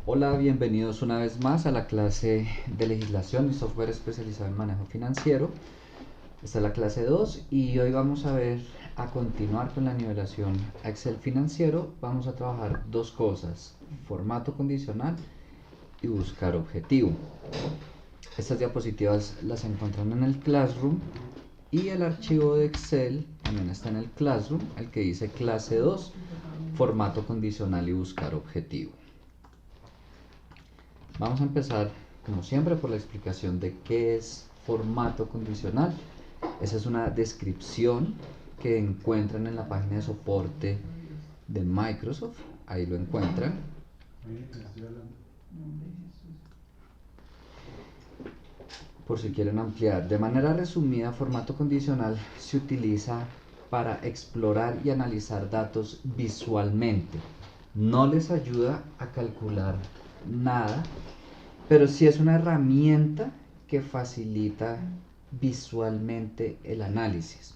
Hola, bienvenidos una vez más a la clase de legislación y software especializado en manejo financiero. Esta es la clase 2 y hoy vamos a ver, a continuar con la nivelación a Excel financiero. Vamos a trabajar dos cosas: formato condicional y buscar objetivo. Estas diapositivas las encuentran en el Classroom y el archivo de Excel también está en el Classroom, el que dice clase 2, formato condicional y buscar objetivo. Vamos a empezar, como siempre, por la explicación de qué es formato condicional. Esa es una descripción que encuentran en la página de soporte de Microsoft. Ahí lo encuentran. Por si quieren ampliar. De manera resumida, formato condicional se utiliza para explorar y analizar datos visualmente. No les ayuda a calcular nada, pero sí es una herramienta que facilita visualmente el análisis.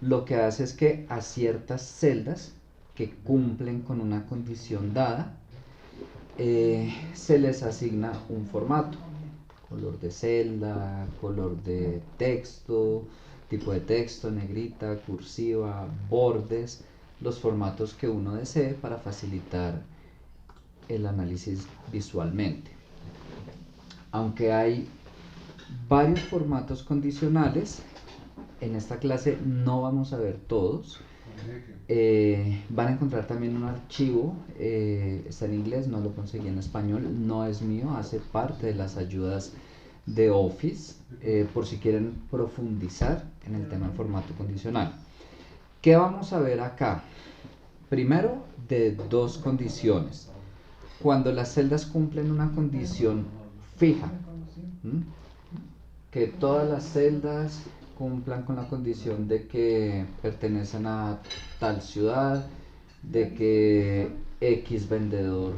Lo que hace es que a ciertas celdas que cumplen con una condición dada, se les asigna un formato: color de celda, color de texto, tipo de texto, negrita, cursiva, bordes, los formatos que uno desee para facilitar el análisis visualmente. Aunque hay varios formatos condicionales, en esta clase no vamos a ver todos. Van a encontrar también un archivo, está en inglés, no lo conseguí en español, no es mío, hace parte de las ayudas de Office, por si quieren profundizar en el tema en formato condicional. ¿Qué vamos a ver acá? Primero, de dos condiciones. Cuando las celdas cumplen una condición fija, que todas las celdas cumplan con la condición de que pertenecen a tal ciudad, de que X vendedor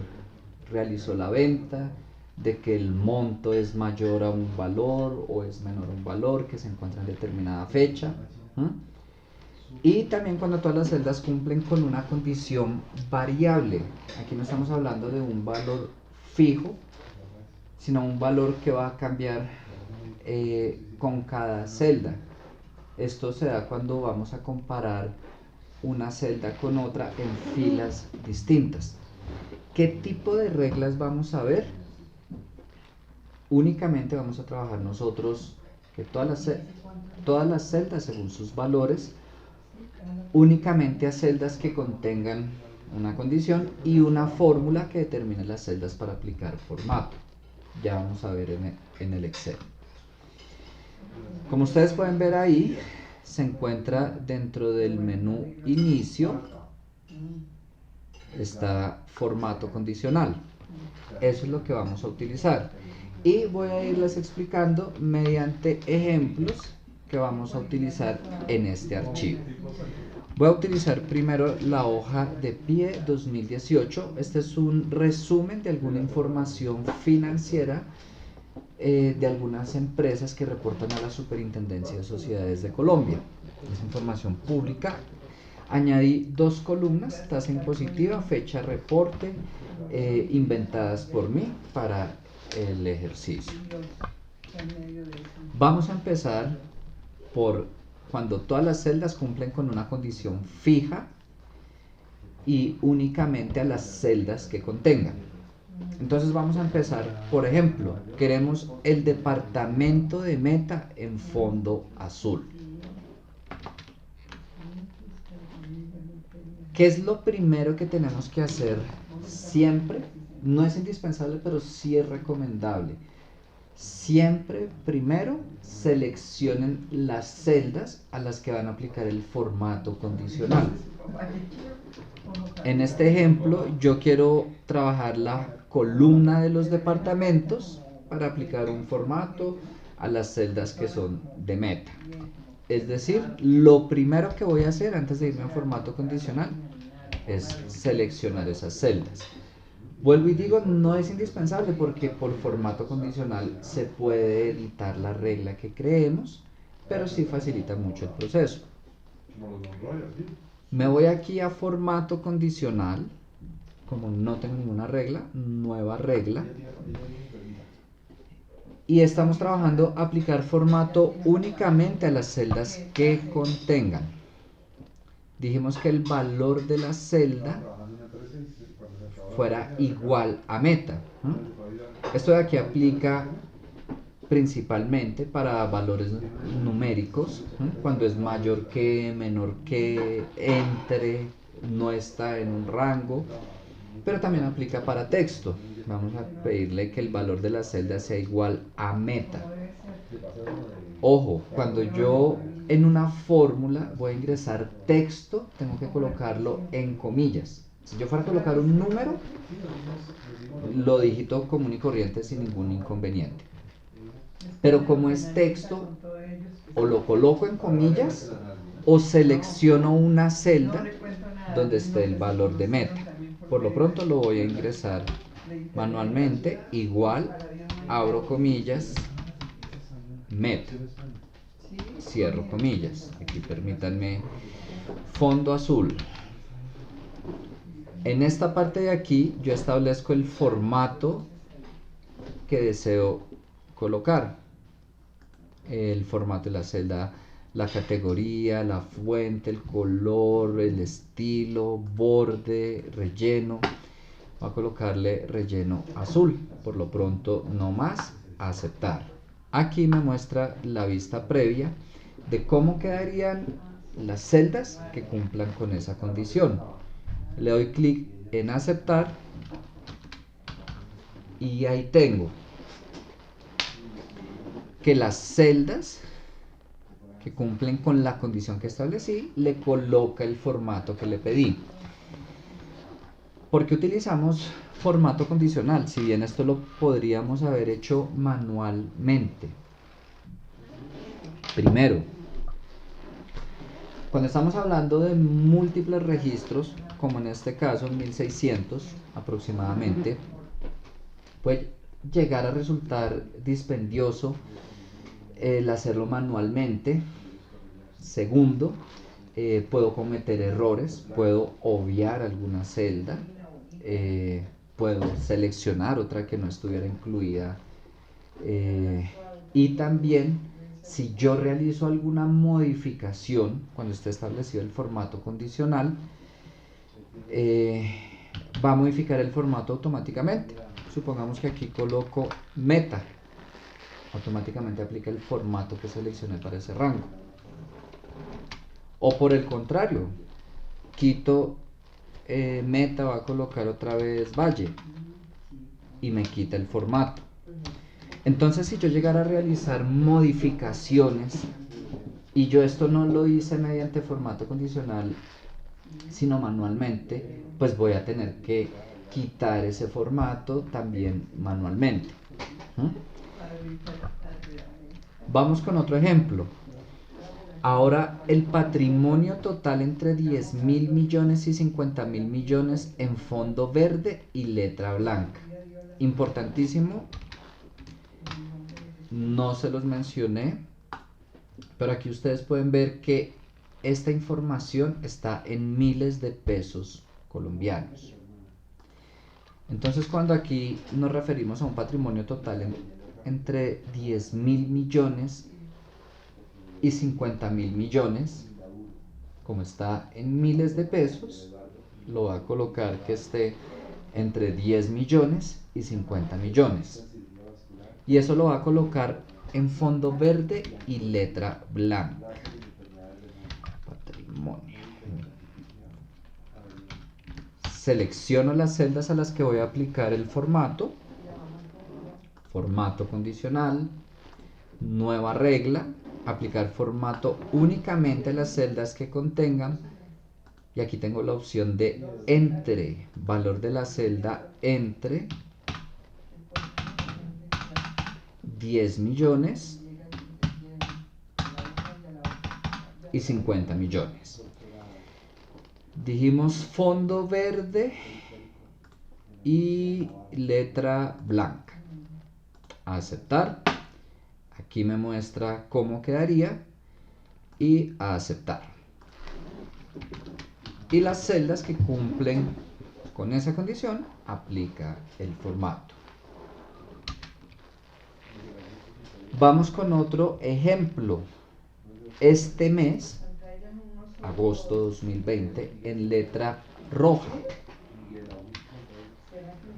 realizó la venta, de que el monto es mayor a un valor o es menor a un valor que se encuentra en determinada fecha. Y también cuando todas las celdas cumplen con una condición variable. Aquí no estamos hablando de un valor fijo, sino un valor que va a cambiar con cada celda. Esto se da cuando vamos a comparar una celda con otra en filas distintas. ¿Qué tipo de reglas vamos a ver? Únicamente vamos a trabajar nosotros que todas las celdas según sus valores, únicamente a celdas que contengan una condición y una fórmula que determine las celdas para aplicar formato. Ya vamos a ver en el Excel. Como ustedes pueden ver ahí, se encuentra dentro del menú inicio, está formato condicional. Eso es lo que vamos a utilizar. Y voy a irles explicando mediante ejemplos que vamos a utilizar en este archivo. Voy a utilizar primero la hoja de PIE 2018. Este es un resumen de alguna información financiera de algunas empresas que reportan a la Superintendencia de Sociedades de Colombia. Es información pública. Añadí dos columnas: tasa impositiva, fecha reporte, inventadas por mí para el ejercicio. Vamos a empezar por cuando todas las celdas cumplen con una condición fija y únicamente a las celdas que contengan. Entonces vamos a empezar, por ejemplo, queremos el departamento de Meta en fondo azul. ¿Qué es lo primero que tenemos que hacer siempre? No es indispensable, pero sí es recomendable. Siempre primero seleccionen las celdas a las que van a aplicar el formato condicional. En este ejemplo, yo quiero trabajar la columna de los departamentos para aplicar un formato a las celdas que son de Meta. Es decir, lo primero que voy a hacer antes de irme a formato condicional es seleccionar esas celdas. Vuelvo y digo, no es indispensable porque por formato condicional se puede editar la regla que creemos, pero sí facilita mucho el proceso. Me voy aquí a formato condicional como no tengo ninguna regla, nueva regla. Y estamos trabajando aplicar formato únicamente a las celdas que contengan. Dijimos que el valor de la celda fuera igual a meta. Esto de aquí aplica principalmente para valores numéricos, cuando es mayor que, menor que, entre, no está en un rango, pero también aplica para texto. Vamos a pedirle que el valor de la celda sea igual a meta. Ojo, cuando yo en una fórmula voy a ingresar texto, tengo que colocarlo en comillas. Si yo fuera a colocar un número, lo digito común y corriente sin ningún inconveniente. Pero como es texto, o lo coloco en comillas o selecciono una celda donde esté el valor de meta. Por lo pronto lo voy a ingresar manualmente, igual, abro comillas, meta, cierro comillas. Aquí permítanme, fondo azul. En esta parte de aquí yo establezco el formato que deseo colocar. El formato de la celda, la categoría, la fuente, el color, el estilo, borde, relleno. Voy a colocarle relleno azul. Por lo pronto, no más, aceptar. Aquí me muestra la vista previa de cómo quedarían las celdas que cumplan con esa condición. Le doy clic en aceptar y ahí tengo que las celdas que cumplen con la condición que establecí, le coloca el formato que le pedí. ¿Por qué utilizamos formato condicional? Si bien esto lo podríamos haber hecho manualmente. Primero, cuando estamos hablando de múltiples registros, como en este caso 1600 aproximadamente, puede llegar a resultar dispendioso el hacerlo manualmente. Segundo, puedo cometer errores, puedo obviar alguna celda, puedo seleccionar otra que no estuviera incluida, y también si yo realizo alguna modificación cuando esté establecido el formato condicional, va a modificar el formato automáticamente. Supongamos que aquí coloco meta, automáticamente aplica el formato que seleccioné para ese rango. O por el contrario, quito meta, va a colocar otra vez valle y me quita el formato. Entonces, si yo llegara a realizar modificaciones y yo esto no lo hice mediante formato condicional sino manualmente, pues voy a tener que quitar ese formato también manualmente. Vamos con otro ejemplo. Ahora el patrimonio total entre 10.000 millones y 50.000 millones en fondo verde y letra blanca. Importantísimo, no se los mencioné, pero aquí ustedes pueden ver que esta información está en miles de pesos colombianos. Entonces, cuando aquí nos referimos a un patrimonio total entre 10.000 millones y 50.000 millones, como está en miles de pesos, lo va a colocar que esté entre 10 millones y 50 millones. Y eso lo va a colocar en fondo verde y letra blanca. Patrimonio. Selecciono las celdas a las que voy a aplicar el formato. Formato condicional. Nueva regla. Aplicar formato únicamente a las celdas que contengan. Y aquí tengo la opción de entre. Valor de la celda entre 10 millones y 50 millones. Dijimos fondo verde y letra blanca. Aceptar. Aquí me muestra cómo quedaría y a aceptar. Y las celdas que cumplen Con esa condición aplica el formato. Vamos con otro ejemplo. Este mes, agosto 2020, en letra roja.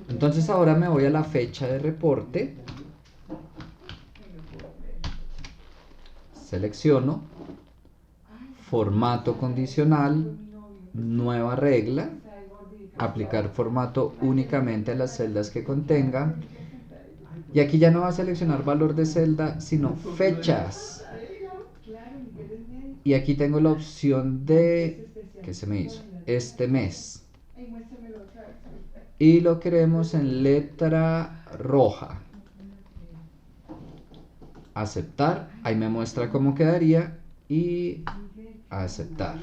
Entonces ahora me voy a la fecha de reporte, selecciono, formato condicional, nueva regla, aplicar formato únicamente a las celdas que contengan, y aquí ya no va a seleccionar valor de celda, sino fechas. Y aquí tengo la opción de, ¿qué se me hizo? Este mes. Y lo queremos en letra roja. Aceptar, ahí me muestra cómo quedaría y aceptar.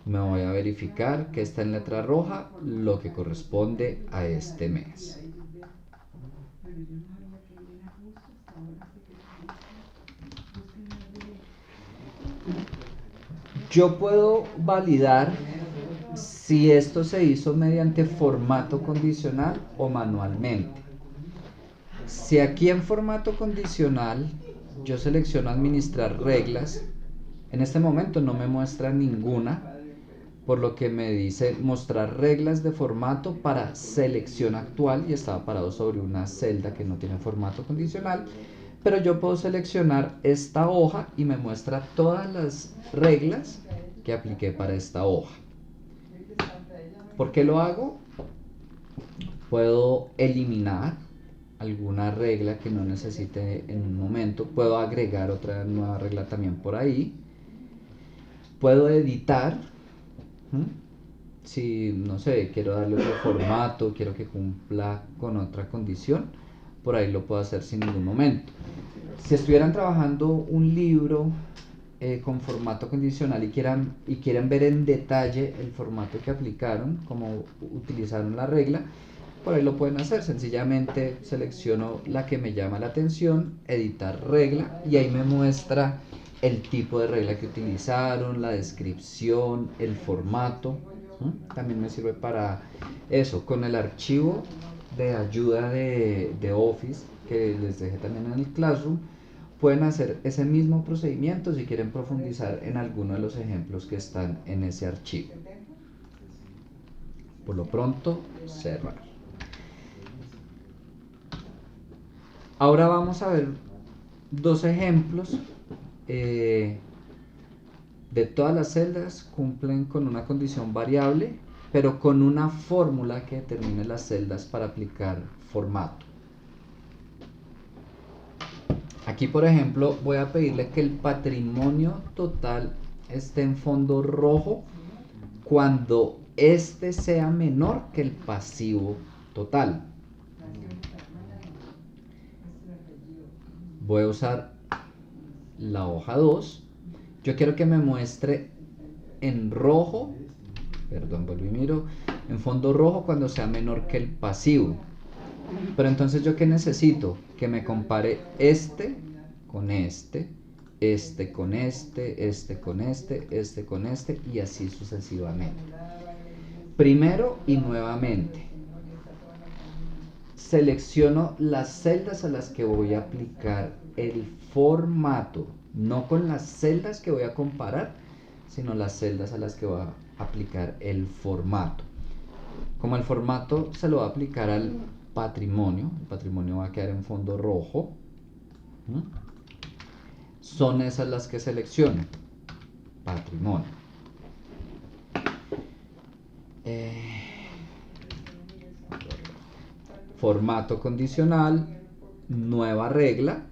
Me voy a verificar que está en letra roja, lo que corresponde a este mes. Yo puedo validar si esto se hizo mediante formato condicional o manualmente. Si aquí en formato condicional yo selecciono administrar reglas, en este momento no me muestra ninguna, por lo que me dice mostrar reglas de formato para selección actual y estaba parado sobre una celda que no tiene formato condicional, pero yo puedo seleccionar esta hoja y me muestra todas las reglas que apliqué para esta hoja. ¿Por qué lo hago? Puedo eliminar alguna regla que no necesite en un momento, puedo agregar otra nueva regla también por ahí, puedo editar, si no sé, quiero darle otro formato, quiero que cumpla con otra condición, por ahí lo puedo hacer sin ningún momento. Si estuvieran trabajando un libro con formato condicional y quieren ver en detalle el formato que aplicaron, como utilizaron la regla, por ahí lo pueden hacer. Sencillamente selecciono la que me llama la atención, editar regla, y ahí me muestra el tipo de regla que utilizaron, la descripción, el formato. También me sirve para eso, con el archivo de ayuda de Office que les dejé también en el Classroom. Pueden hacer ese mismo procedimiento si quieren profundizar en alguno de los ejemplos que están en ese archivo. Por lo pronto, cerrar. Ahora vamos a ver dos ejemplos. De todas las celdas cumplen con una condición variable, pero con una fórmula que determine las celdas para aplicar formato. Aquí, por ejemplo, voy a pedirle que el patrimonio total esté en fondo rojo cuando este sea menor que el pasivo total. Voy a usar la hoja 2. Yo quiero que me muestre en rojo, vuelvo y miro, en fondo rojo cuando sea menor que el pasivo. Pero entonces, ¿yo qué necesito? Que me compare este con este, este con este, este con este, este con este, y así sucesivamente. Primero y nuevamente, selecciono las celdas a las que voy a aplicar el formato, no con las celdas que voy a comparar, sino las celdas a las que voy a aplicar el formato. Como el formato se lo va a aplicar al patrimonio, el patrimonio va a quedar en fondo rojo. Son esas las que selecciono. Patrimonio. Formato condicional, nueva regla.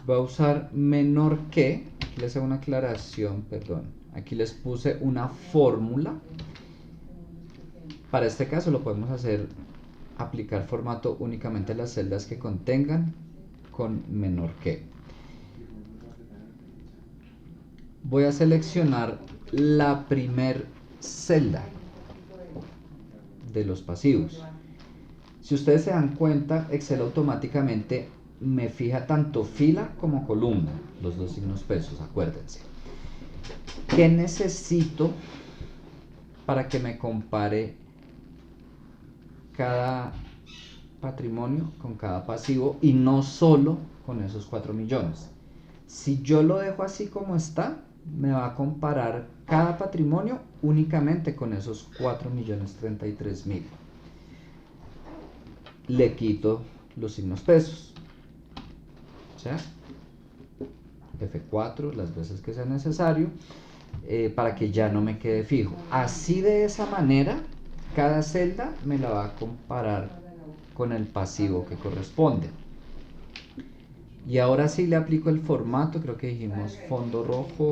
Voy a usar menor que, aquí les hago una aclaración, perdón, aquí les puse una fórmula. Para este caso lo podemos hacer, aplicar formato únicamente a las celdas que contengan con menor que. Voy a seleccionar la primer celda de los pasivos. Si ustedes se dan cuenta, Excel automáticamente me fija tanto fila como columna, los dos signos pesos, acuérdense. ¿Qué necesito para que me compare cada patrimonio con cada pasivo y no solo con esos 4 millones? Si yo lo dejo así como está, me va a comparar cada patrimonio únicamente con esos 4.033.000. Le quito los signos pesos, o sea, F4 las veces que sea necesario, para que ya no me quede fijo. Así, de esa manera, cada celda me la va a comparar con el pasivo que corresponde. Y ahora sí le aplico el formato, creo que dijimos fondo rojo.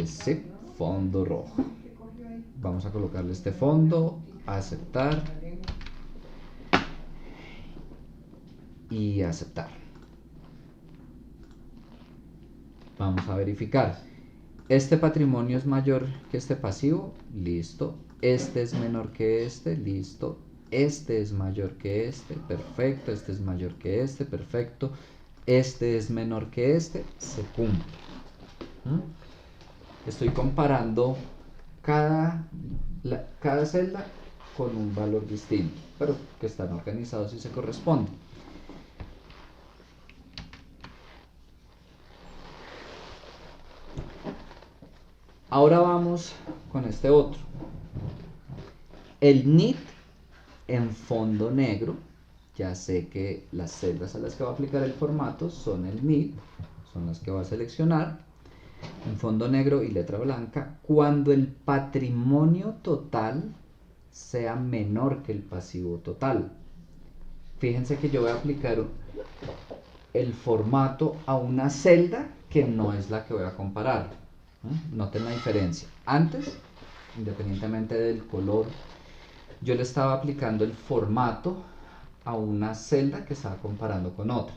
Sí, fondo rojo. Vamos a colocarle este fondo, aceptar y aceptar. Vamos a verificar. Este patrimonio es mayor que este pasivo, listo. Este es menor que este, listo. Este es mayor que este, perfecto. Este es mayor que este, perfecto. Este es menor que este, se cumple. Estoy comparando cada celda con un valor distinto, pero que están organizados y se corresponden. Ahora vamos con este otro. El NIT en fondo negro. Ya sé que las celdas a las que va a aplicar el formato son el NIT, son las que va a seleccionar. En fondo negro y letra blanca, cuando el patrimonio total sea menor que el pasivo total. Fíjense que yo voy a aplicar el formato a una celda que no es la que voy a comparar. Noten la diferencia. Antes, independientemente del color, yo le estaba aplicando el formato a una celda que estaba comparando con otra.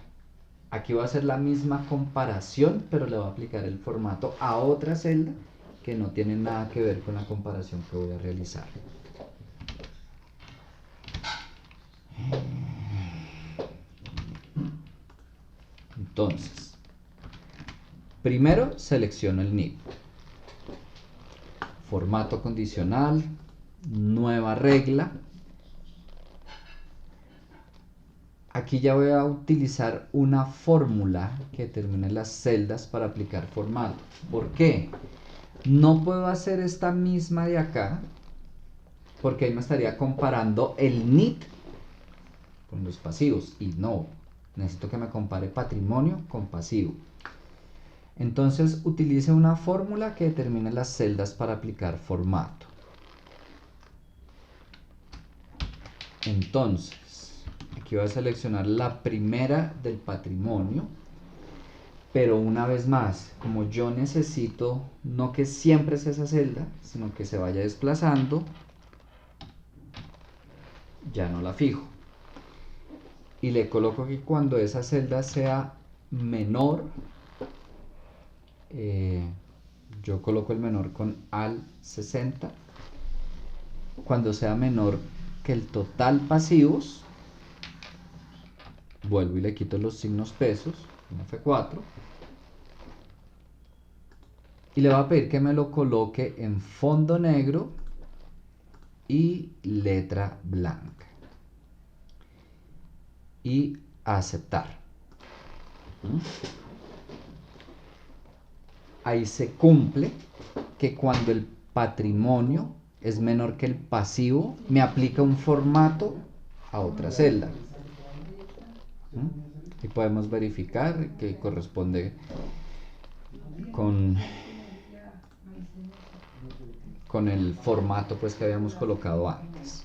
Aquí va a hacer la misma comparación, pero le voy a aplicar el formato a otra celda que no tiene nada que ver con la comparación que voy a realizar. Entonces, primero selecciono el NIP. Formato condicional, nueva regla. Aquí ya voy a utilizar una fórmula que determine las celdas para aplicar formato. ¿Por qué? No puedo hacer esta misma de acá, porque ahí me estaría comparando el NIT con los pasivos. Y no, necesito que me compare patrimonio con pasivo. Entonces utilice una fórmula que determine las celdas para aplicar formato. Entonces, aquí voy a seleccionar la primera del patrimonio, pero una vez más, como yo necesito no que siempre sea esa celda, sino que se vaya desplazando, ya no la fijo. Y le coloco que cuando esa celda sea menor, yo coloco el menor con al 60. Cuando sea menor que el total pasivos, vuelvo y le quito los signos pesos, un F4, y le voy a pedir que me lo coloque en fondo negro y letra blanca, y aceptar. Ahí se cumple que cuando el patrimonio es menor que el pasivo, me aplica un formato a otra celda. Y podemos verificar que corresponde con el formato pues que habíamos colocado antes.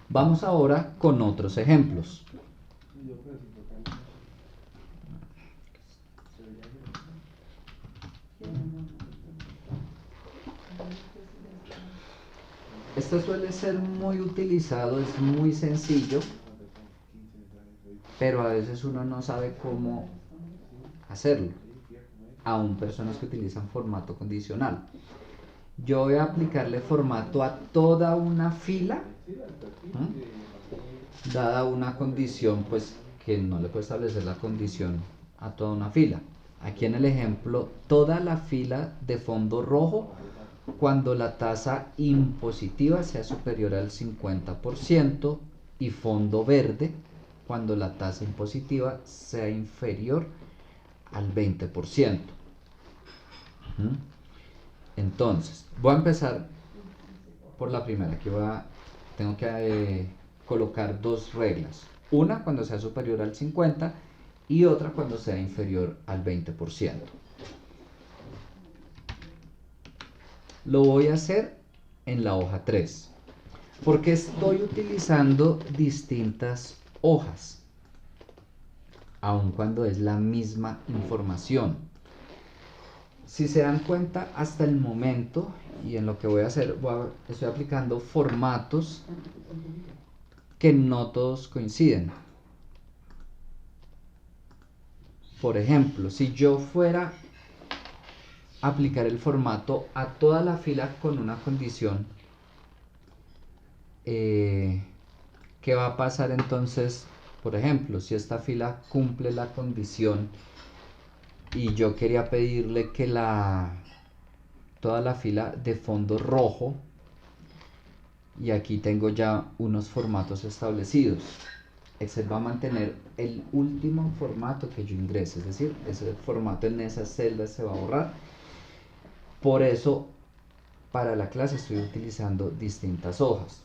Vamos ahora con otros ejemplos. Este suele ser muy utilizado, es muy sencillo, pero a veces uno no sabe cómo hacerlo. Aún personas que utilizan formato condicional. Yo voy a aplicarle formato a toda una fila, dada una condición, pues que no le puedo establecer la condición a toda una fila. Aquí en el ejemplo, toda la fila de fondo rojo cuando la tasa impositiva sea superior al 50% y fondo verde cuando la tasa impositiva sea inferior al 20%. Entonces, voy a empezar por la primera. Aquí tengo que colocar dos reglas. Una cuando sea superior al 50% y otra cuando sea inferior al 20%. Lo voy a hacer en la hoja 3, porque estoy utilizando distintas hojas, aun cuando es la misma información. Si se dan cuenta, hasta el momento, y en lo que voy a hacer, estoy aplicando formatos que no todos coinciden. Por ejemplo, si yo fuera a aplicar el formato a toda la fila con una condición, ¿qué va a pasar entonces? Por ejemplo, si esta fila cumple la condición y yo quería pedirle que toda la fila de fondo rojo, y aquí tengo ya unos formatos establecidos, Excel va a mantener el último formato que yo ingrese, es decir, ese formato en esas celdas se va a borrar. Por eso para la clase estoy utilizando distintas hojas.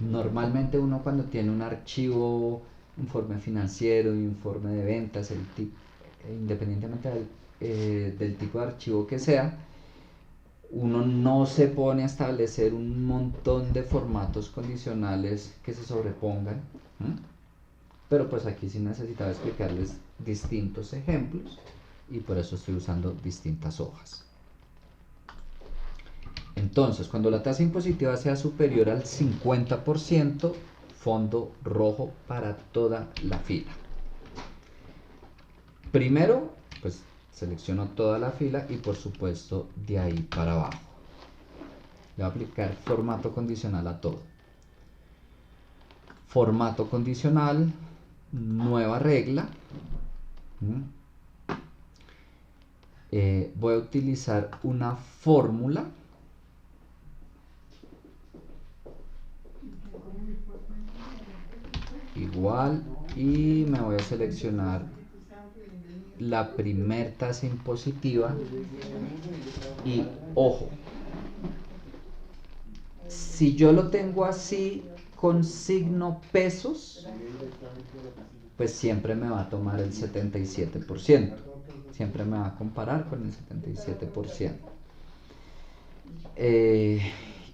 Normalmente uno cuando tiene un archivo, informe financiero, informe de ventas, independientemente del tipo de archivo que sea, uno no se pone a establecer un montón de formatos condicionales que se sobrepongan. Pero pues aquí sí necesitaba explicarles distintos ejemplos y por eso estoy usando distintas hojas. Entonces, cuando la tasa impositiva sea superior al 50%, fondo rojo para toda la fila. Primero, pues selecciono toda la fila y por supuesto de ahí para abajo. Le voy a aplicar formato condicional a todo. Formato condicional, nueva regla. Voy a utilizar una fórmula. Igual, y me voy a seleccionar la primer tasa impositiva y ojo, si yo lo tengo así con signo pesos, pues siempre me va a tomar el 77%, siempre me va a comparar con el 77%.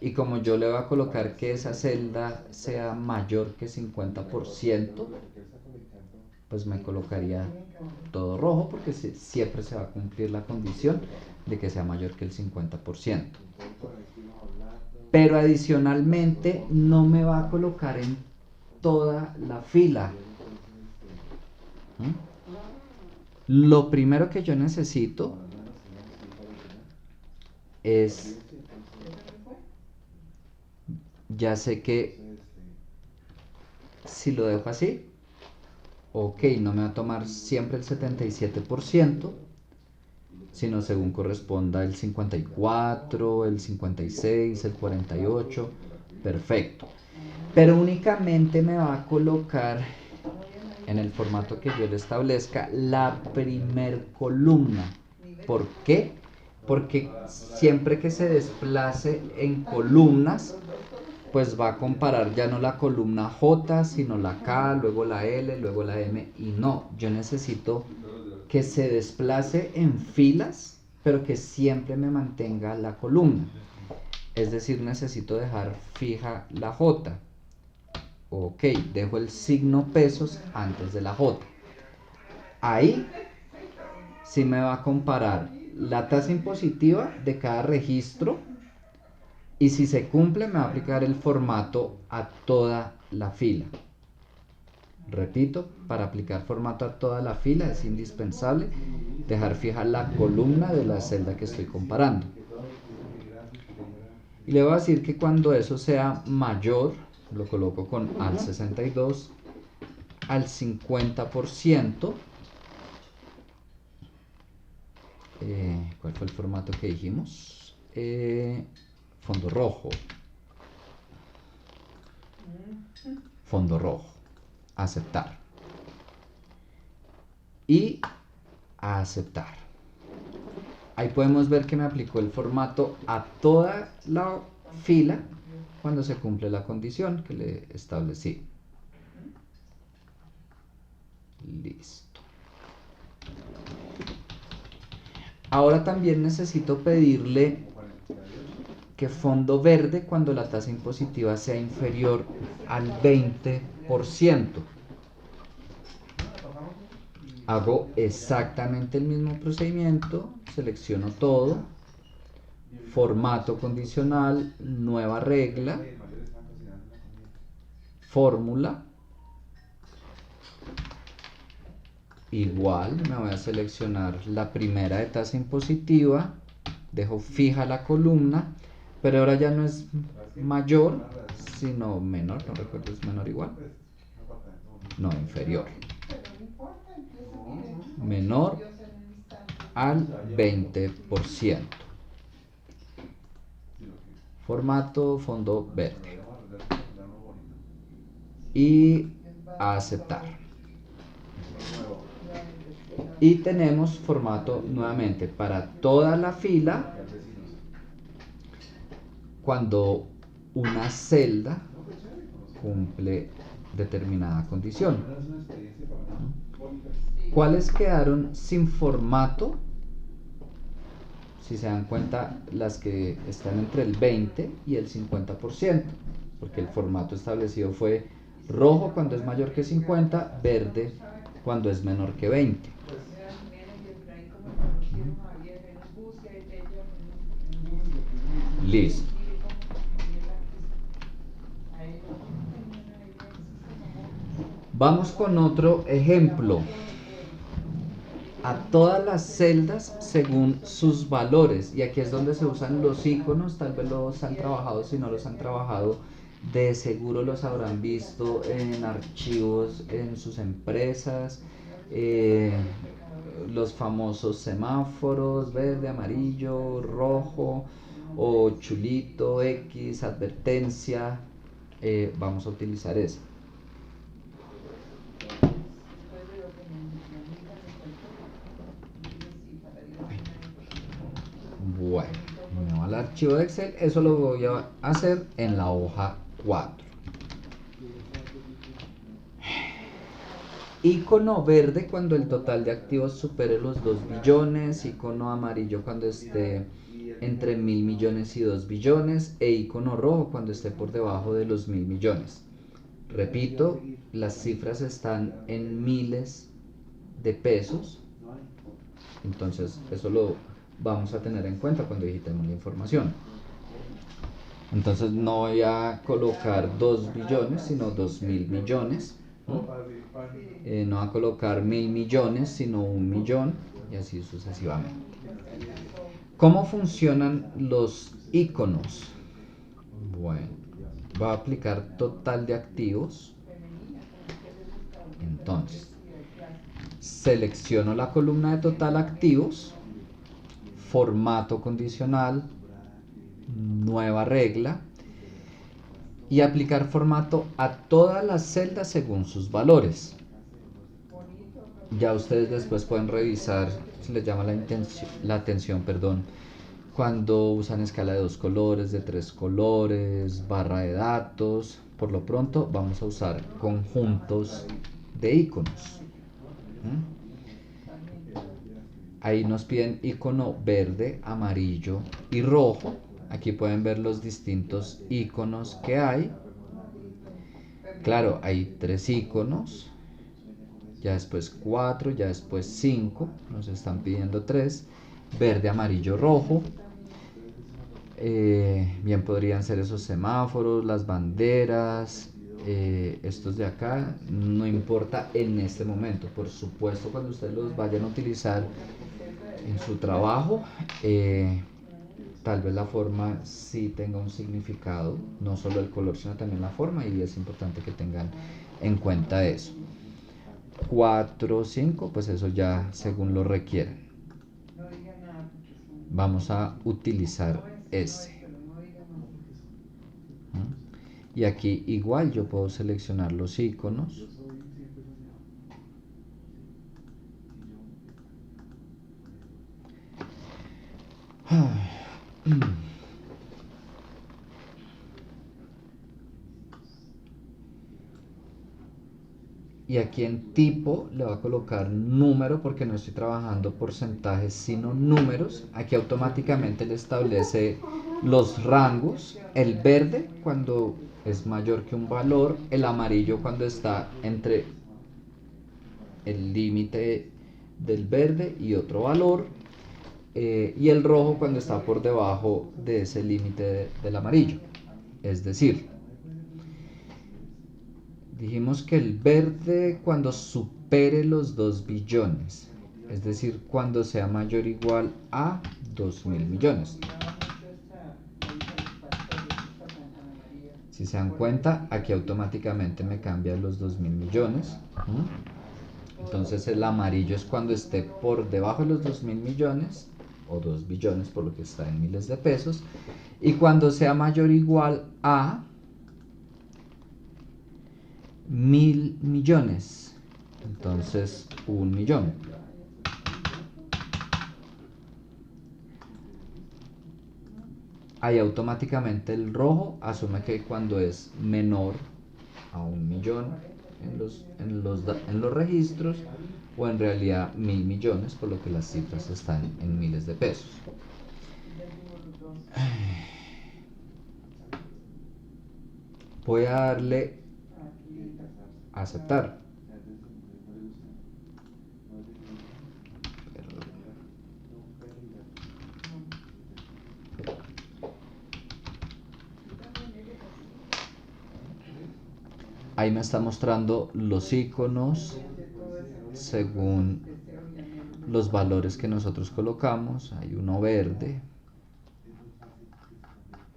Y como yo le voy a colocar que esa celda sea mayor que 50%, pues me colocaría todo rojo porque siempre se va a cumplir la condición de que sea mayor que el 50%. Pero adicionalmente no me va a colocar en toda la fila. Lo primero que yo necesito es, ya sé que si lo dejo así, ok, no me va a tomar siempre el 77%, sino según corresponda el 54, el 56, el 48, perfecto. Pero únicamente me va a colocar en el formato que yo le establezca la primer columna. ¿Por qué? Porque siempre que se desplace en columnas, pues va a comparar ya no la columna J, sino la K, luego la L, luego la M, y no, yo necesito que se desplace en filas, pero que siempre me mantenga la columna. Es decir, necesito dejar fija la J. Ok, dejo el signo pesos antes de la J. Ahí sí me va a comparar la tasa impositiva de cada registro y si se cumple me va a aplicar el formato a toda la fila. Repito, para aplicar formato a toda la fila es indispensable dejar fija la columna de la celda que estoy comparando. Y le voy a decir que cuando eso sea mayor, lo coloco con al 62, al 50%. ¿Cuál fue el formato que dijimos? Fondo rojo. Fondo rojo. Aceptar. Y aceptar. Ahí podemos ver que me aplicó el formato a toda la fila cuando se cumple la condición que le establecí. Listo. Ahora también necesito pedirle que fondo verde cuando la tasa impositiva sea inferior al 20%. Hago exactamente el mismo procedimiento, selecciono todo, formato condicional, nueva regla, fórmula, igual me voy a seleccionar la primera de tasa impositiva, dejo fija la columna, pero ahora ya no es mayor, sino menor, no recuerdo, es menor igual, no, inferior, menor al 20%. Formato fondo verde y aceptar. Y tenemos formato nuevamente para toda la fila cuando una celda cumple determinada condición. ¿Cuáles quedaron sin formato? Si se dan cuenta, las que están entre el 20 y el 50%, porque el formato establecido fue rojo cuando es mayor que 50, verde cuando es menor que 20. Listo. Vamos con otro ejemplo. A todas las celdas según sus valores. Y aquí es donde se usan los iconos. Tal vez los han trabajado, si no los han trabajado, de seguro los habrán visto en archivos en sus empresas. Los famosos semáforos, verde, amarillo, rojo, o chulito, X, advertencia. Vamos a utilizar eso. Bueno, me voy al archivo de Excel, eso lo voy a hacer en la hoja 4. Icono verde cuando el total de activos supere los 2 billones, icono amarillo cuando esté entre 1.000 millones y 2 billones, e icono rojo cuando esté por debajo de los 1.000 millones. Repito, las cifras están en miles de pesos, entonces eso lo vamos a tener en cuenta cuando digitemos la información. Entonces no voy a colocar 2 billones, sino 2.000 millones. No va a colocar 1.000 millones, sino 1 millón, y así sucesivamente. ¿Cómo funcionan los iconos? Bueno, va a aplicar total de activos. Entonces, selecciono la columna de total activos, formato condicional, nueva regla, y aplicar formato a todas las celdas según sus valores. Ya ustedes después pueden revisar si les llama la atención, cuando usan escala de 2 colores, de 3 colores, barra de datos. Por lo pronto vamos a usar conjuntos de iconos. Ahí nos piden icono verde, amarillo y rojo. Aquí pueden ver los distintos iconos que hay. Claro, hay 3 iconos, ya después 4, ya después 5, nos están pidiendo 3, verde, amarillo, rojo. Bien podrían ser esos semáforos, las banderas, estos de acá, no importa en este momento. Por supuesto, cuando ustedes los vayan a utilizar en su trabajo, tal vez la forma sí tenga un significado, no solo el color, sino también la forma, y es importante que tengan en cuenta eso. 4, 5, pues eso ya según lo requieran. Vamos a utilizar ese. Y aquí igual yo puedo seleccionar los iconos. Y aquí en tipo le voy a colocar número porque no estoy trabajando porcentajes sino números. Aquí automáticamente le establece los rangos. El verde cuando es mayor que un valor, el amarillo cuando está entre el límite del verde y otro valor, y el rojo cuando está por debajo de ese límite del amarillo. Es decir, dijimos que el verde cuando supere los 2 billones, es decir, cuando sea mayor o igual a 2.000 millones. Si se dan cuenta, aquí automáticamente me cambia los 2.000 millones. Entonces el amarillo es cuando esté por debajo de los 2.000 millones, o 2 billones por lo que está en miles de pesos. Y cuando sea mayor o igual a 1.000 millones, entonces 1 millón. Ahí automáticamente el rojo asume que cuando es menor a 1 millón en los registros, o en realidad 1.000 millones, por lo que las cifras están en miles de pesos. Voy a darle a aceptar. Ahí me está mostrando los iconos según los valores que nosotros colocamos. Hay uno verde,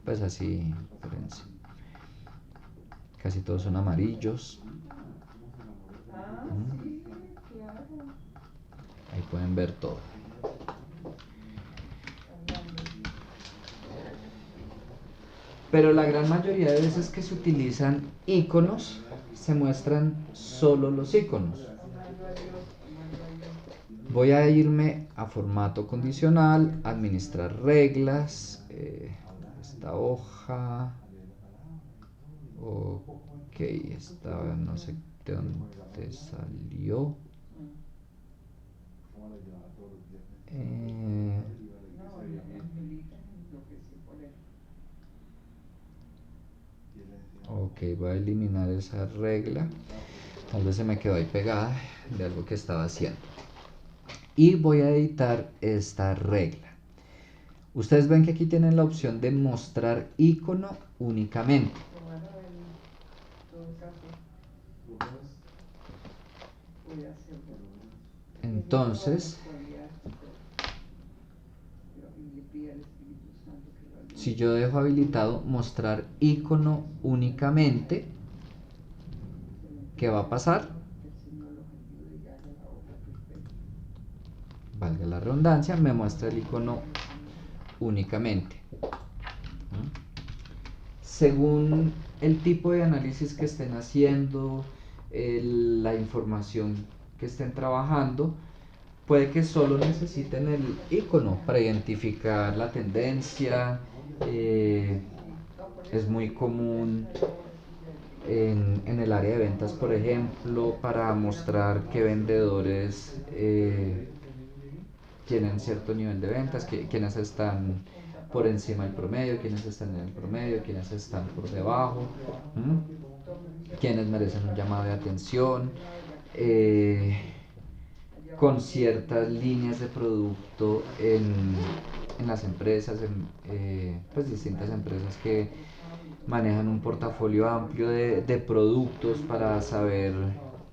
pues así, fíjense. Casi todos son amarillos. Ahí pueden ver todo. Pero la gran mayoría de veces que se utilizan iconos, se muestran solo los iconos. Voy a irme a formato condicional, administrar reglas, esta hoja, ok, esta no sé de dónde salió. Ok, voy a eliminar esa regla. Tal vez se me quedó ahí pegada de algo que estaba haciendo. Y voy a editar esta regla. Ustedes ven que aquí tienen la opción de mostrar icono únicamente. Entonces, si yo dejo habilitado mostrar icono únicamente, ¿qué va a pasar? Valga la redundancia, me muestra el icono únicamente. Según el tipo de análisis que estén haciendo, la información que estén trabajando, puede que solo necesiten el icono para identificar la tendencia. Es muy común en el área de ventas, por ejemplo, para mostrar qué vendedores tienen cierto nivel de ventas, quienes están por encima del promedio, quienes están en el promedio, quienes están por debajo, quienes merecen un llamado de atención, con ciertas líneas de producto en las empresas, pues distintas empresas que manejan un portafolio amplio de productos para saber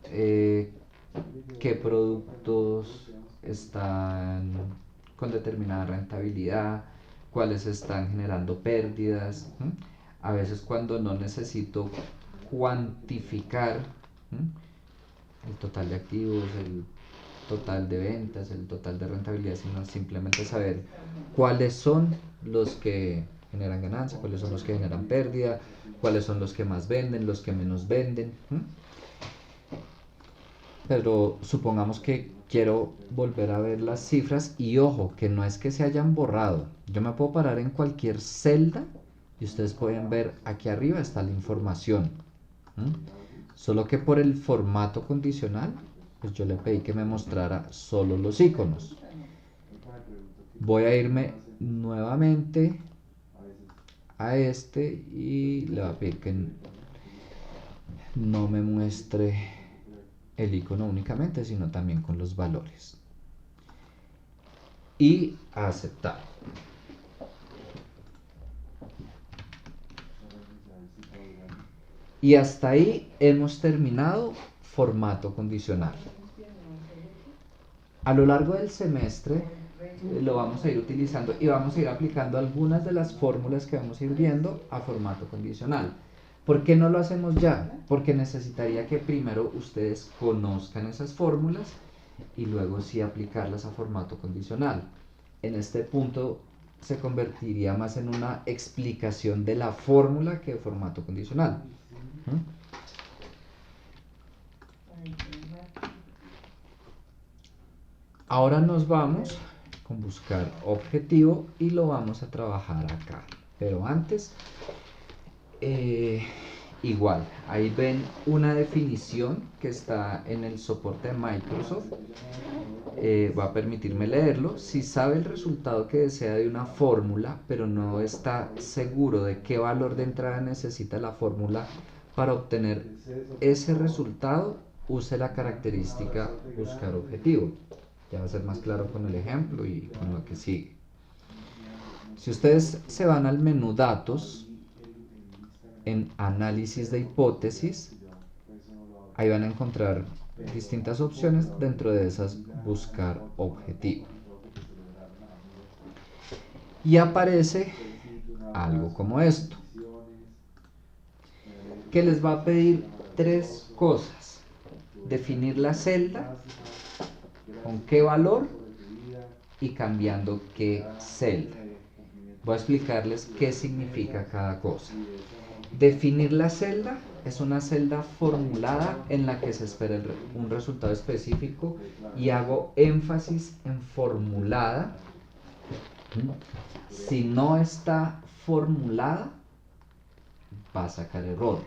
qué productos están con determinada rentabilidad, cuáles están generando pérdidas. A veces cuando no necesito cuantificar el total de activos, el total de ventas, el total de rentabilidad, sino simplemente saber cuáles son los que generan ganancia, cuáles son los que generan pérdida, cuáles son los que más venden, los que menos venden. Pero supongamos que quiero volver a ver las cifras y ojo, que no es que se hayan borrado. Yo me puedo parar en cualquier celda y ustedes pueden ver aquí arriba está la información. Solo que por el formato condicional, pues yo le pedí que me mostrara solo los iconos. Voy a irme nuevamente a este y le voy a pedir que no me muestre el icono únicamente, sino también con los valores. Y aceptar. Y hasta ahí hemos terminado formato condicional. A lo largo del semestre lo vamos a ir utilizando y vamos a ir aplicando algunas de las fórmulas que vamos a ir viendo a formato condicional. ¿Por qué no lo hacemos ya? Porque necesitaría que primero ustedes conozcan esas fórmulas y luego sí aplicarlas a formato condicional. En este punto se convertiría más en una explicación de la fórmula que de formato condicional. Ahora nos vamos con buscar objetivo y lo vamos a trabajar acá. Pero antes, igual, ahí ven una definición que está en el soporte de Microsoft. Va a permitirme leerlo. Si sabe el resultado que desea de una fórmula, pero no está seguro de qué valor de entrada necesita la fórmula para obtener ese resultado, use la característica buscar objetivo. Ya va a ser más claro con el ejemplo y con lo que sigue. Si ustedes se van al menú datos, en análisis de hipótesis, ahí van a encontrar distintas opciones, dentro de esas buscar objetivo. Y aparece algo como esto, que les va a pedir tres cosas: definir la celda, con qué valor y cambiando qué celda. Voy a explicarles qué significa cada cosa. Definir la celda es una celda formulada en la que se espera un resultado específico y hago énfasis en formulada. Si no está formulada, va a sacar error.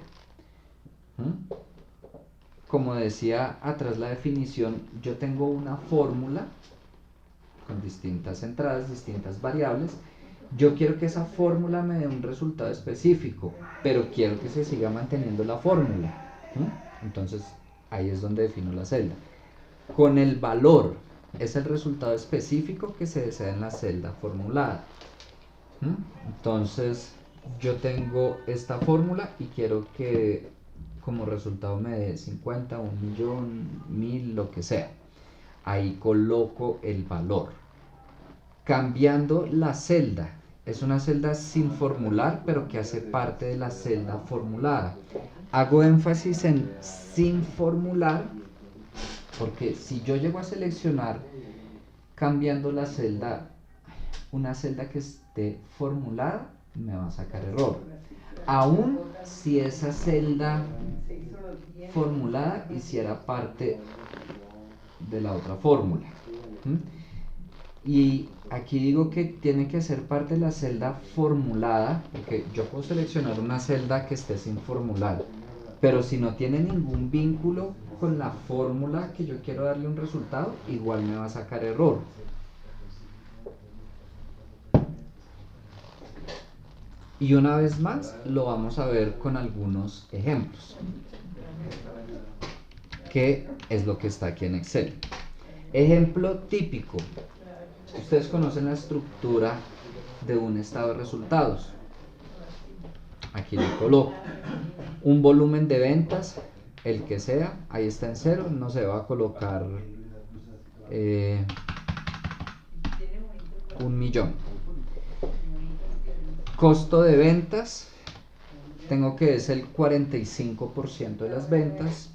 Como decía atrás la definición, yo tengo una fórmula con distintas entradas, distintas variables. Yo quiero que esa fórmula me dé un resultado específico, pero quiero que se siga manteniendo la fórmula. Entonces, ahí es donde defino la celda. Con el valor es el resultado específico que se desea en la celda formulada. Entonces, yo tengo esta fórmula y quiero que como resultado me dé 50, 1.000.000, 1.000, lo que sea. Ahí coloco el valor. Cambiando la celda, es una celda sin formular, pero que hace parte de la celda formulada. Hago énfasis en sin formular, porque si yo llego a seleccionar cambiando la celda, una celda que esté formulada, me va a sacar error. Aún si esa celda formulada hiciera parte de la otra fórmula. Y aquí digo que tiene que ser parte de la celda formulada, porque yo puedo seleccionar una celda que esté sin formular, pero si no tiene ningún vínculo con la fórmula que yo quiero darle un resultado, igual me va a sacar error. Y una vez más lo vamos a ver con algunos ejemplos, que es lo que está aquí en Excel. Ejemplo típico. Ustedes conocen la estructura de un estado de resultados. aquí le coloco un volumen de ventas, el que sea, ahí está en cero, no se va a colocar 1.000.000. Costo de ventas, tengo que es el 45% de las ventas.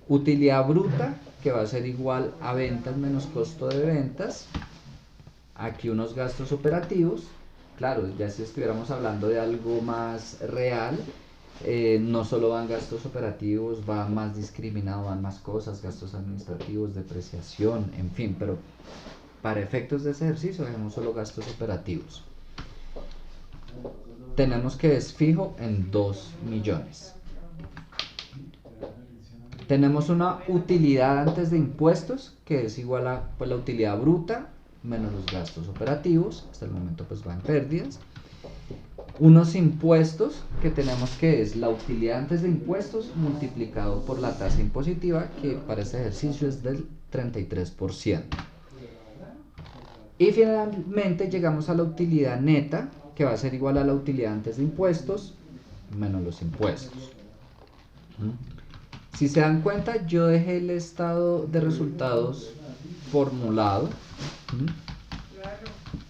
Utilidad bruta, que va a ser igual a ventas menos costo de ventas. Aquí unos gastos operativos. Claro, ya si estuviéramos hablando de algo más real, no solo van gastos operativos, va más discriminado, van más cosas, gastos administrativos, depreciación, en fin, pero para efectos de ese ejercicio dejemos solo gastos operativos. Tenemos que es fijo en 2 millones. Tenemos una utilidad antes de impuestos que es igual a pues, la utilidad bruta menos los gastos operativos. Hasta el momento pues va en pérdidas. Unos impuestos que tenemos que es la utilidad antes de impuestos multiplicado por la tasa impositiva, que para este ejercicio es del 33%. Y finalmente llegamos a la utilidad neta, que va a ser igual a la utilidad antes de impuestos menos los impuestos. Si se dan cuenta, yo dejé el estado de resultados formulado.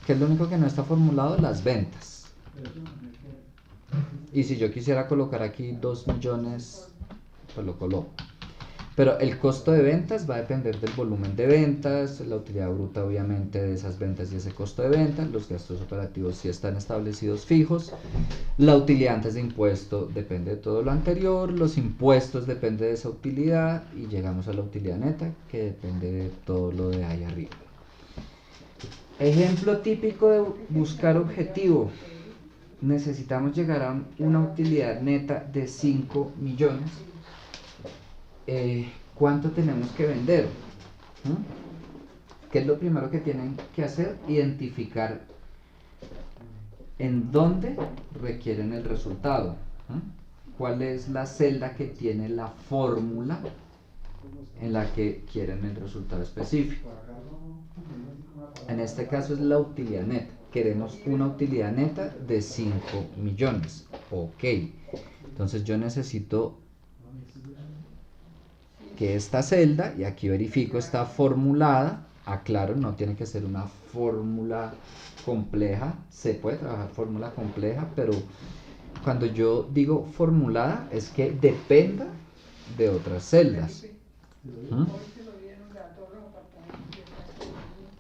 ¿Qué es lo único que no está formulado? Las ventas. Y si yo quisiera colocar aquí 2 millones, pues lo coloco. Pero el costo de ventas va a depender del volumen de ventas, la utilidad bruta obviamente de esas ventas y ese costo de ventas, los gastos operativos sí están establecidos fijos, la utilidad antes de impuesto depende de todo lo anterior, los impuestos depende de esa utilidad y llegamos a la utilidad neta que depende de todo lo de ahí arriba. Ejemplo típico de buscar objetivo. Necesitamos llegar a una utilidad neta de 5 millones. ¿Cuánto tenemos que vender? ¿Qué es lo primero que tienen que hacer? Identificar en dónde requieren el resultado. ¿Cuál es la celda que tiene la fórmula en la que quieren el resultado específico? En este caso es la utilidad neta. Queremos una utilidad neta de 5 millones. Ok. Entonces yo necesito que esta celda, y aquí verifico, está formulada. Aclaro, no tiene que ser una fórmula compleja. Se puede trabajar fórmula compleja, pero cuando yo digo formulada es que dependa de otras celdas.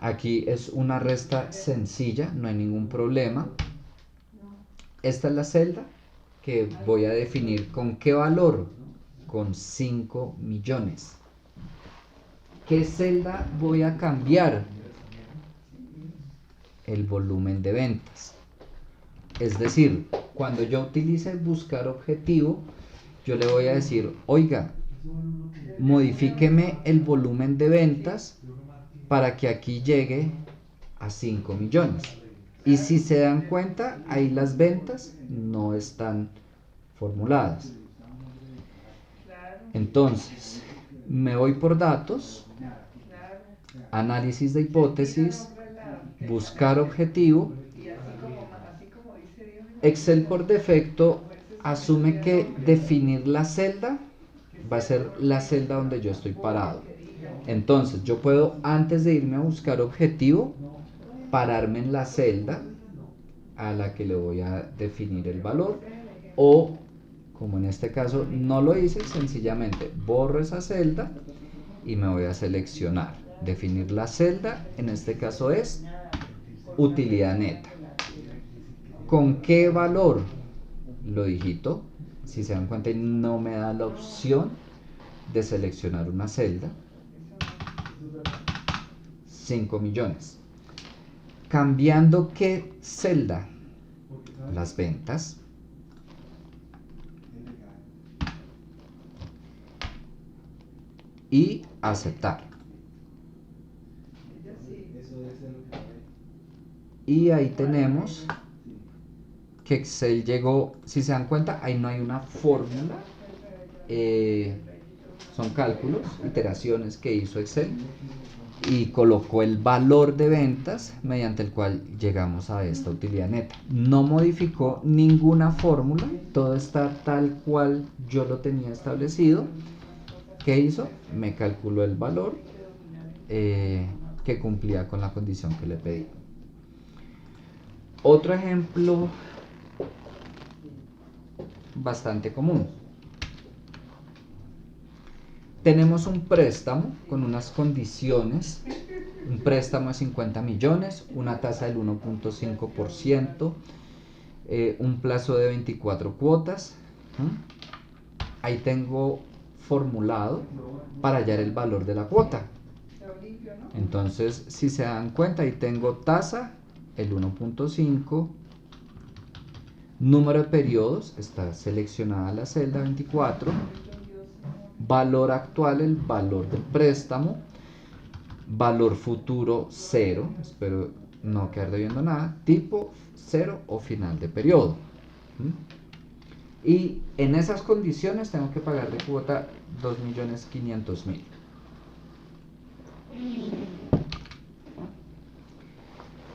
Aquí es una resta sencilla, no hay ningún problema. Esta es la celda que voy a definir con qué valor, con 5 millones. ¿Qué celda voy a cambiar? El volumen de ventas. Es decir, cuando yo utilice buscar objetivo, yo le voy a decir, oiga, modifíqueme el volumen de ventas para que aquí llegue a 5 millones. Y si se dan cuenta, ahí las ventas no están formuladas. Entonces, me voy por datos, análisis de hipótesis, buscar objetivo. Excel por defecto asume que definir la celda va a ser la celda donde yo estoy parado. Entonces yo puedo, antes de irme a buscar objetivo, pararme en la celda a la que le voy a definir el valor, o como en este caso no lo hice, sencillamente borro esa celda y me voy a seleccionar. Definir la celda, en este caso es utilidad neta. ¿Con qué valor? Lo digito. Si se dan cuenta, no me da la opción de seleccionar una celda. 5 millones. ¿Cambiando qué celda? Las ventas. Y aceptar. Y ahí tenemos que Excel llegó, si se dan cuenta, ahí no hay una fórmula, son cálculos, iteraciones que hizo Excel, y colocó el valor de ventas mediante el cual llegamos a esta utilidad neta. No modificó ninguna fórmula, todo está tal cual yo lo tenía establecido. ¿Qué hizo? Me calculó el valor que cumplía con la condición que le pedí. Otro ejemplo bastante común. Tenemos un préstamo con unas condiciones, un préstamo de 50 millones, una tasa del 1.5%, un plazo de 24 cuotas. Ahí tengo formulado para hallar el valor de la cuota. Entonces, si se dan cuenta, ahí tengo tasa, el 1.5, número de periodos, está seleccionada la celda 24, valor actual, el valor del préstamo, valor futuro 0, espero no quedar debiendo nada, tipo 0 o final de periodo. Y en esas condiciones tengo que pagar de cuota 2.500.000.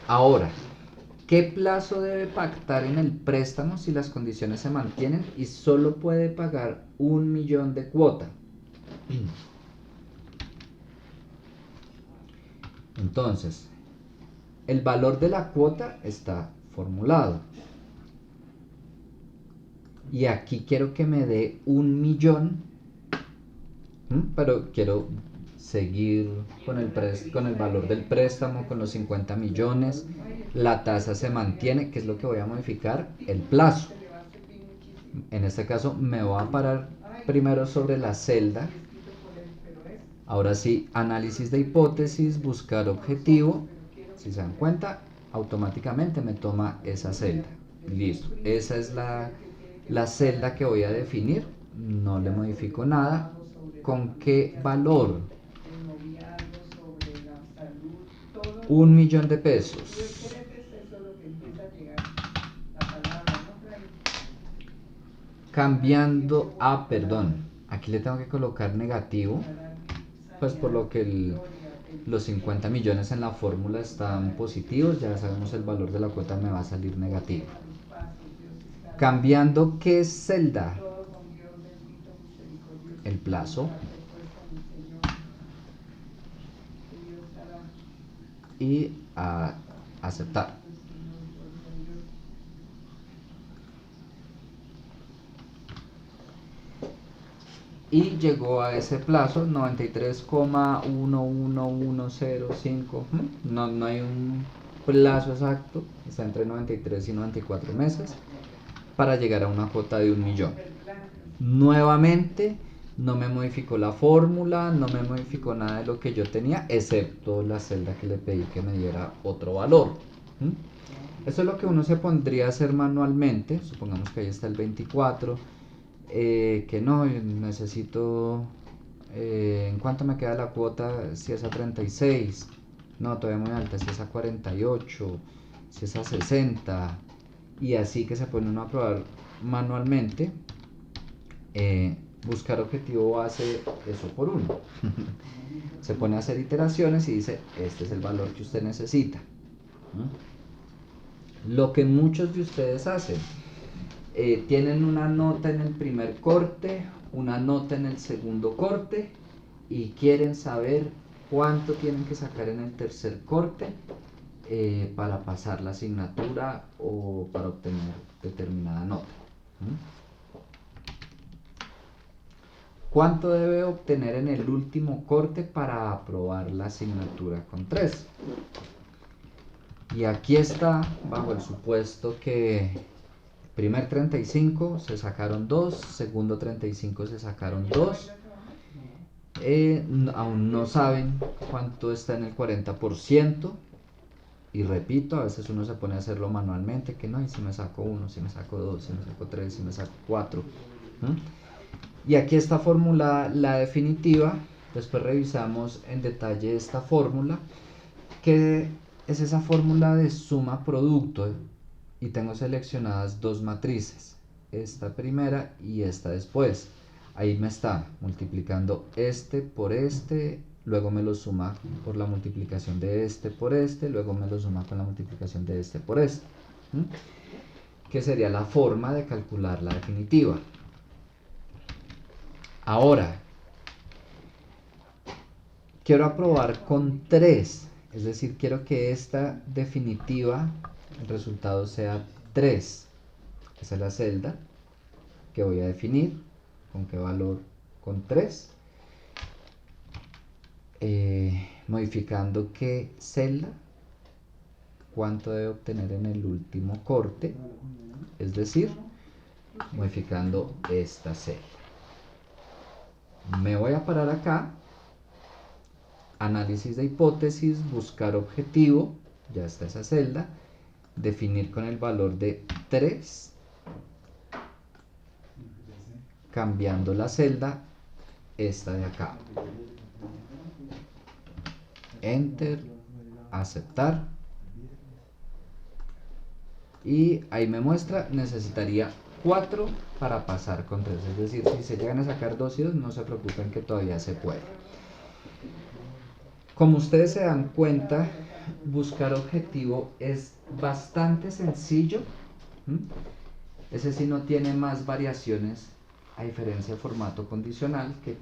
Ahora, ¿qué plazo debe pactar en el préstamo si las condiciones se mantienen y solo puede pagar 1 millón de cuota? Entonces, el valor de la cuota está formulado. Y aquí quiero que me dé 1 millón, pero quiero seguir con el valor del préstamo, con los 50 millones. La tasa se mantiene, que es lo que voy a modificar, el plazo. En este caso me voy a parar primero sobre la celda. Ahora sí, análisis de hipótesis, buscar objetivo. Si se dan cuenta, automáticamente me toma esa celda. Listo, esa es la celda que voy a definir. No le modifico nada. ¿Con qué valor? 1 millón de pesos. Cambiando a, perdón, aquí le tengo que colocar negativo, pues por lo que los 50 millones en la fórmula están positivos, ya sabemos el valor de la cuota me va a salir negativo. Cambiando, ¿qué celda? El plazo. Y a aceptar. Y llegó a ese plazo 93,11105. No hay un plazo exacto, está entre 93 y 94 meses para llegar a una cuota de 1 millón. Nuevamente no me modificó la fórmula, no me modificó nada de lo que yo tenía, excepto la celda que le pedí que me diera otro valor. Eso es lo que uno se pondría a hacer manualmente. Supongamos que ahí está el 24, que no, necesito, ¿en cuánto me queda la cuota? Si es a 36, no, todavía muy alta, si es a 48, si es a 60, y así que se pone uno a probar manualmente. Buscar objetivo base, eso por uno. Se pone a hacer iteraciones y dice, este es el valor que usted necesita. Lo que muchos de ustedes hacen, tienen una nota en el primer corte, una nota en el segundo corte y quieren saber cuánto tienen que sacar en el tercer corte para pasar la asignatura o para obtener determinada nota. ¿Cuánto debe obtener en el último corte para aprobar la asignatura con 3? Y aquí está, bajo el supuesto que primer 35 se sacaron 2, segundo 35 se sacaron 2. Aún no saben cuánto está en el 40%. Y repito, a veces uno se pone a hacerlo manualmente, que no, y si me saco 1, si me saco 2, si me saco 3, si me saco 4. Y aquí está formulada la definitiva. Después revisamos en detalle esta fórmula, que es esa fórmula de suma producto, y tengo seleccionadas dos matrices, esta primera y esta después. Ahí me está multiplicando este por este luego me lo suma por la multiplicación de este por este, luego me lo suma con la multiplicación de este por este. Que sería la forma de calcular la definitiva. Ahora, quiero aprobar con 3, es decir, quiero que esta definitiva, el resultado sea 3. Esa es la celda que voy a definir. ¿Con qué valor? Con 3. Modificando qué celda, cuánto debe obtener en el último corte, es decir, modificando esta celda. Me voy a parar acá, análisis de hipótesis, buscar objetivo, ya está esa celda, definir con el valor de 3, cambiando la celda, esta de acá. Enter, aceptar. Y ahí me muestra, necesitaría 4 para pasar con 3. Es decir, si se llegan a sacar 2 y 2, no se preocupen que todavía se puede. Como ustedes se dan cuenta, buscar objetivo es bastante sencillo. Ese sí no tiene más variaciones, a diferencia de formato condicional, que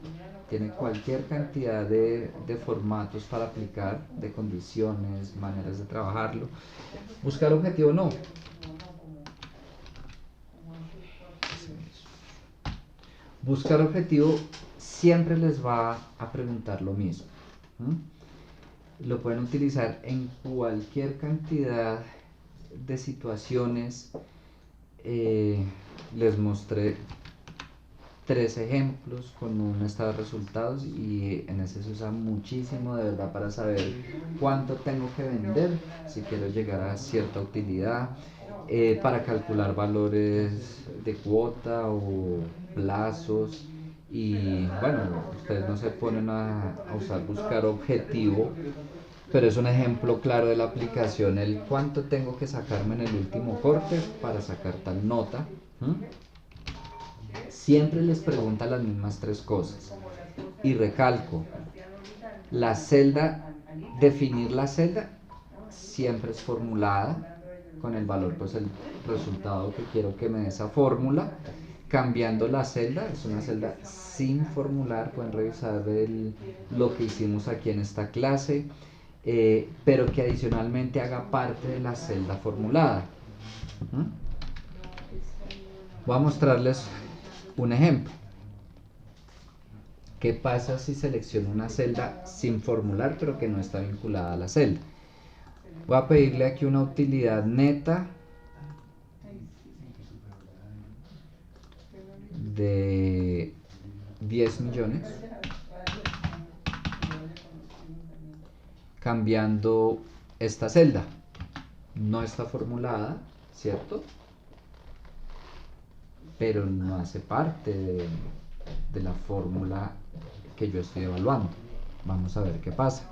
tiene cualquier cantidad de formatos para aplicar, de condiciones, maneras de trabajarlo. Buscar objetivo no. Buscar objetivo siempre les va a preguntar lo mismo. Lo pueden utilizar en cualquier cantidad de situaciones. Les mostré 3 ejemplos con un estado de resultados y en ese se usa muchísimo de verdad para saber cuánto tengo que vender si quiero llegar a cierta utilidad, para calcular valores de cuota o plazos. Y bueno, ustedes no se ponen a usar buscar objetivo, pero es un ejemplo claro de la aplicación, el cuánto tengo que sacarme en el último corte para sacar tal nota. Siempre les pregunta las mismas 3 cosas. Y recalco, la celda, definir la celda siempre es formulada con el valor, pues el resultado que quiero que me dé esa fórmula. Cambiando la celda, es una celda sin formular, pueden revisar lo que hicimos aquí en esta clase, pero que adicionalmente haga parte de la celda formulada. Voy a mostrarles un ejemplo. ¿Qué pasa si selecciono una celda sin formular pero que no está vinculada a la celda? Voy a pedirle aquí una utilidad neta de 10 millones, cambiando esta celda. No está formulada, ¿cierto? Pero no hace parte de la fórmula que yo estoy evaluando. Vamos a ver qué pasa.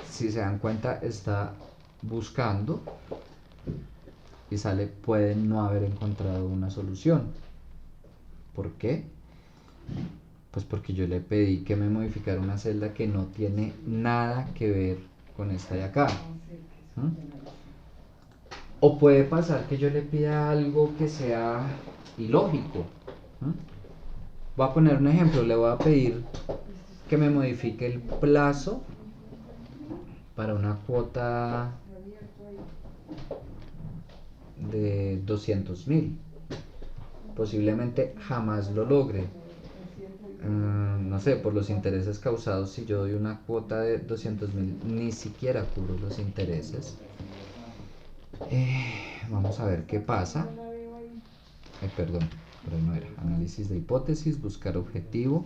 Si se dan cuenta, está buscando y sale puede no haber encontrado una solución. ¿Por qué? Pues porque yo le pedí que me modificara una celda que no tiene nada que ver con esta de acá. O puede pasar que yo le pida algo que sea ilógico. Voy a poner un ejemplo, le voy a pedir que me modifique el plazo para una cuota de 200.000. Posiblemente jamás lo logre. No sé, por los intereses causados, si yo doy una cuota de 200.000, ni siquiera cubro los intereses. Vamos a ver qué pasa. Perdón, pero no era. Análisis de hipótesis, buscar objetivo.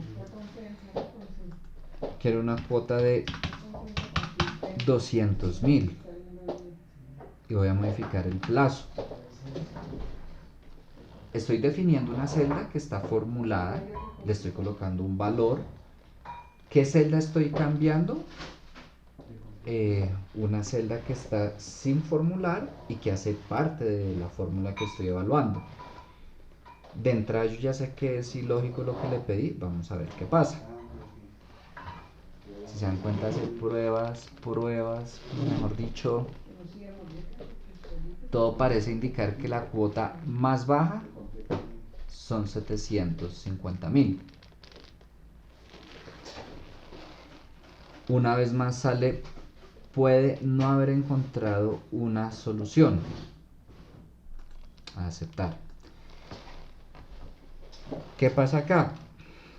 Quiero una cuota de 200.000 y voy a modificar el plazo. Estoy definiendo una celda que está formulada, le estoy colocando un valor. ¿Qué celda estoy cambiando? Una celda que está sin formular y que hace parte de la fórmula que estoy evaluando. De entrada yo ya sé que es ilógico lo que le pedí. Vamos a ver qué pasa. Si se dan cuenta, hace pruebas, mejor dicho, todo parece indicar que la cuota más baja son 750.000. Una vez más sale, puede no haber encontrado una solución. A aceptar. ¿Qué pasa acá?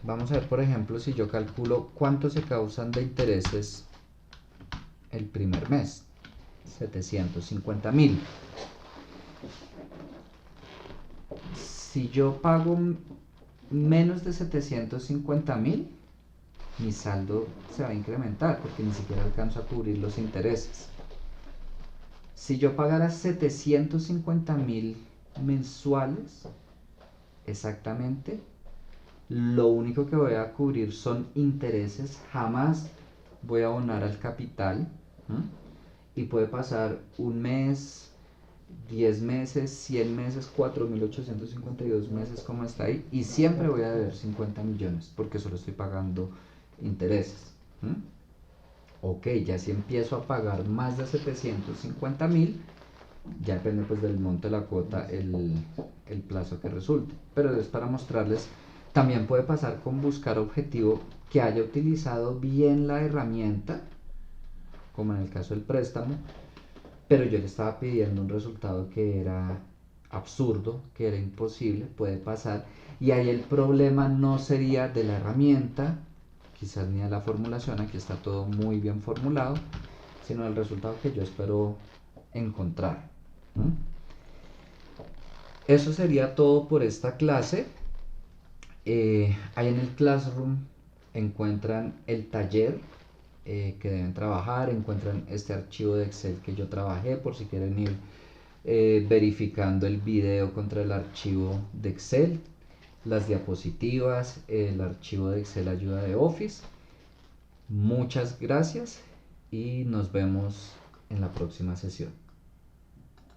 Vamos a ver, por ejemplo, si yo calculo cuánto se causan de intereses el primer mes. 750.000. Si yo pago menos de 750.000, mi saldo se va a incrementar porque ni siquiera alcanzo a cubrir los intereses. Si yo pagara 750.000 mensuales, exactamente, lo único que voy a cubrir son intereses, jamás voy a abonar al capital. Y puede pasar un mes, 10 meses, 100 meses, 4.852 meses como está ahí, y siempre voy a deber 50 millones porque solo estoy pagando intereses. Ok, ya si empiezo a pagar más de 750.000, ya depende pues del monto de la cuota el plazo que resulte, pero es para mostrarles. También puede pasar con buscar objetivo que haya utilizado bien la herramienta, como en el caso del préstamo, pero yo le estaba pidiendo un resultado que era absurdo, que era imposible. Puede pasar, y ahí el problema no sería de la herramienta, quizás ni de la formulación, aquí está todo muy bien formulado, sino del resultado que yo espero encontrar. Eso sería todo por esta clase. Ahí en el Classroom encuentran el taller que deben trabajar, encuentran este archivo de Excel que yo trabajé por si quieren ir verificando el video contra el archivo de Excel, las diapositivas, el archivo de Excel ayuda de Office. Muchas gracias y nos vemos en la próxima sesión.